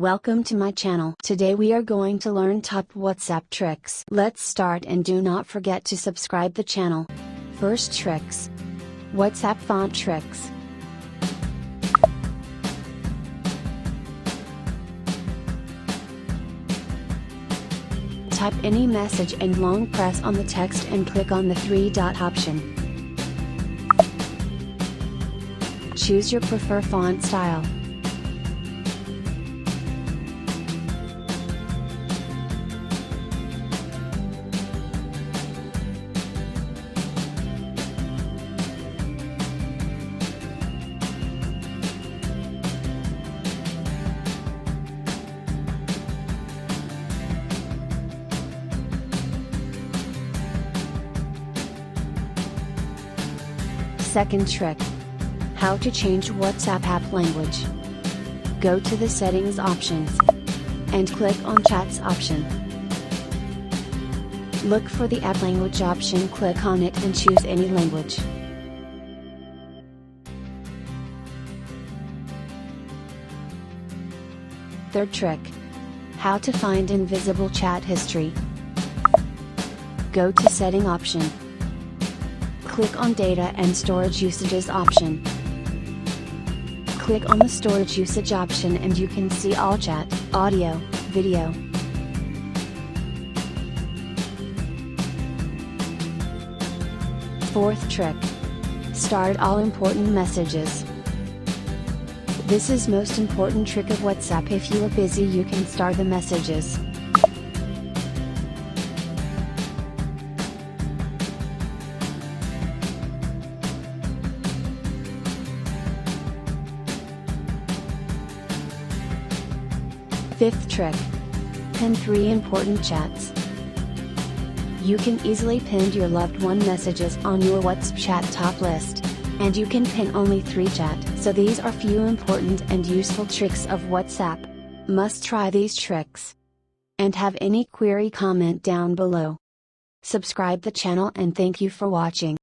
Welcome to my channel. Today we are going to learn top WhatsApp tricks. Let's start, and do not forget to subscribe the channel. First tricks. WhatsApp font tricks. Type any message and long press on the text and click on the three-dot option. Choose your preferred font style. Second trick. How to change WhatsApp app language. Go to the settings options and click on chats option. Look for the app language option, click on it and choose any language. Third trick. How to find invisible chat history. Go to setting option. Click on data and storage usages option. Click on the storage usage option and you can see all chat, audio, video. Fourth trick. Start all important messages. This is most important trick of WhatsApp. If you are busy, you can start the messages. Fifth trick. Pin 3 important chats. You can easily pin your loved one messages on your WhatsApp chat top list. And you can pin only 3 chat. So these are few important and useful tricks of WhatsApp. Must try these tricks. And have any query, comment down below. Subscribe the channel and thank you for watching.